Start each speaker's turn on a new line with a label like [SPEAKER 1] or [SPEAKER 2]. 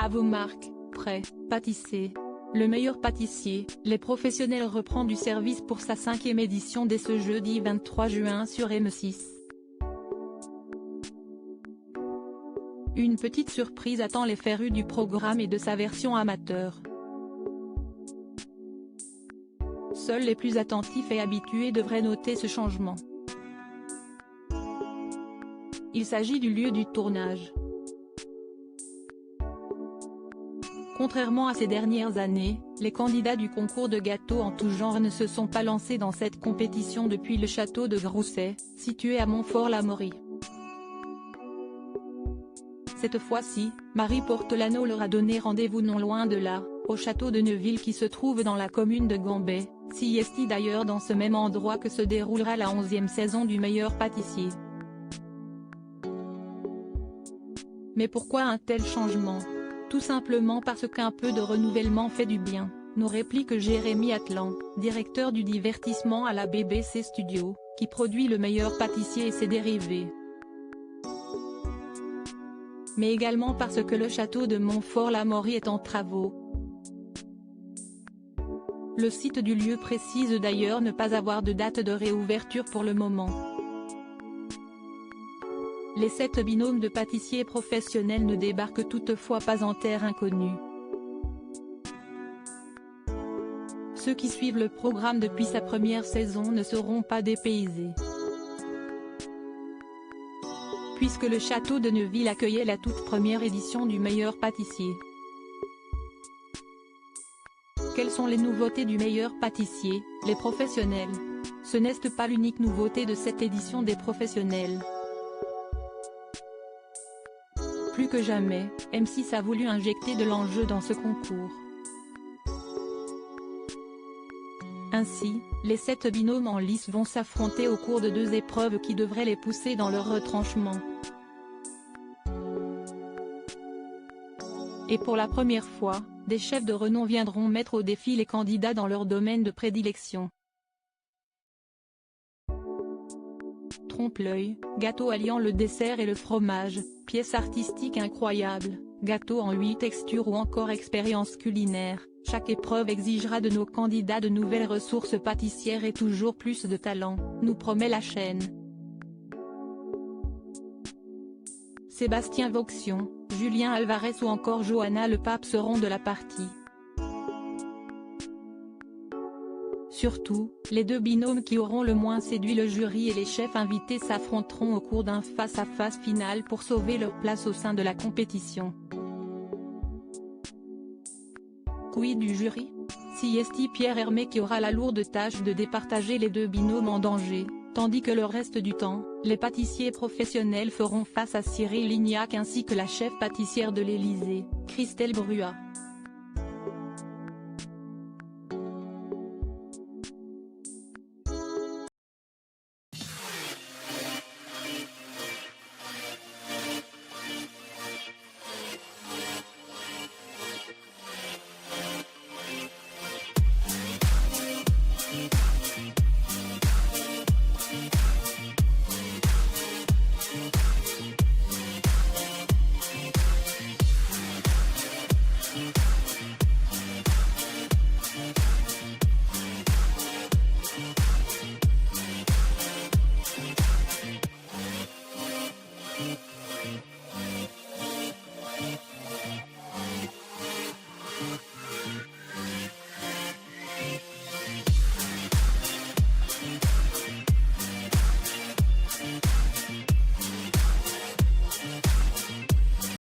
[SPEAKER 1] À vos marques, prêts, pâtissez. Le meilleur pâtissier, les professionnels reprend du service pour sa 5e édition dès ce jeudi 23 juin sur M6. Une petite surprise attend les férus du programme et de sa version amateur. Seuls les plus attentifs et habitués devraient noter ce changement. Il s'agit du lieu du tournage. Contrairement à ces dernières années, les candidats du concours de gâteaux en tout genre ne se sont pas lancés dans cette compétition depuis le château de Grousset, situé à Montfort-l'Amaury. Cette fois-ci, Marie Portelano leur a donné rendez-vous non loin de là, au château de Neuville qui se trouve dans la commune de Gambais, c'est d'ailleurs dans ce même endroit que se déroulera la 11e saison du meilleur pâtissier. Mais pourquoi un tel changement ? Tout simplement parce qu'un peu de renouvellement fait du bien, nous réplique Jérémy Atlan, directeur du divertissement à la BBC Studio, qui produit le meilleur pâtissier et ses dérivés. Mais également parce que le château de Montfort-l'Amaury est en travaux. Le site du lieu précise d'ailleurs ne pas avoir de date de réouverture pour le moment. Les 7 binômes de pâtissiers professionnels ne débarquent toutefois pas en terre inconnue. Ceux qui suivent le programme depuis sa première saison ne seront pas dépaysés. Puisque le château de Neuville accueillait la toute première édition du meilleur pâtissier. Quelles sont les nouveautés du meilleur pâtissier, les professionnels? Ce n'est pas l'unique nouveauté de cette édition des professionnels. Plus que jamais, M6 a voulu injecter de l'enjeu dans ce concours. Ainsi, les 7 binômes en lice vont s'affronter au cours de 2 épreuves qui devraient les pousser dans leur retranchement. Et pour la première fois, des chefs de renom viendront mettre au défi les candidats dans leur domaine de prédilection. Trompe-l'œil, gâteau alliant le dessert et le fromage, pièce artistique incroyable, gâteau en 8 textures ou encore expérience culinaire, chaque épreuve exigera de nos candidats de nouvelles ressources pâtissières et toujours plus de talent, nous promet la chaîne. Sébastien Vauxion, Julien Alvarez ou encore Johanna Le Pape seront de la partie. Surtout, les 2 binômes qui auront le moins séduit le jury et les chefs invités s'affronteront au cours d'un face-à-face final pour sauver leur place au sein de la compétition. Quid du jury? C'est Pierre Hermé qui aura la lourde tâche de départager les 2 binômes en danger, tandis que le reste du temps, les pâtissiers professionnels feront face à Cyril Lignac ainsi que la chef pâtissière de l'Élysée, Christelle Bruat.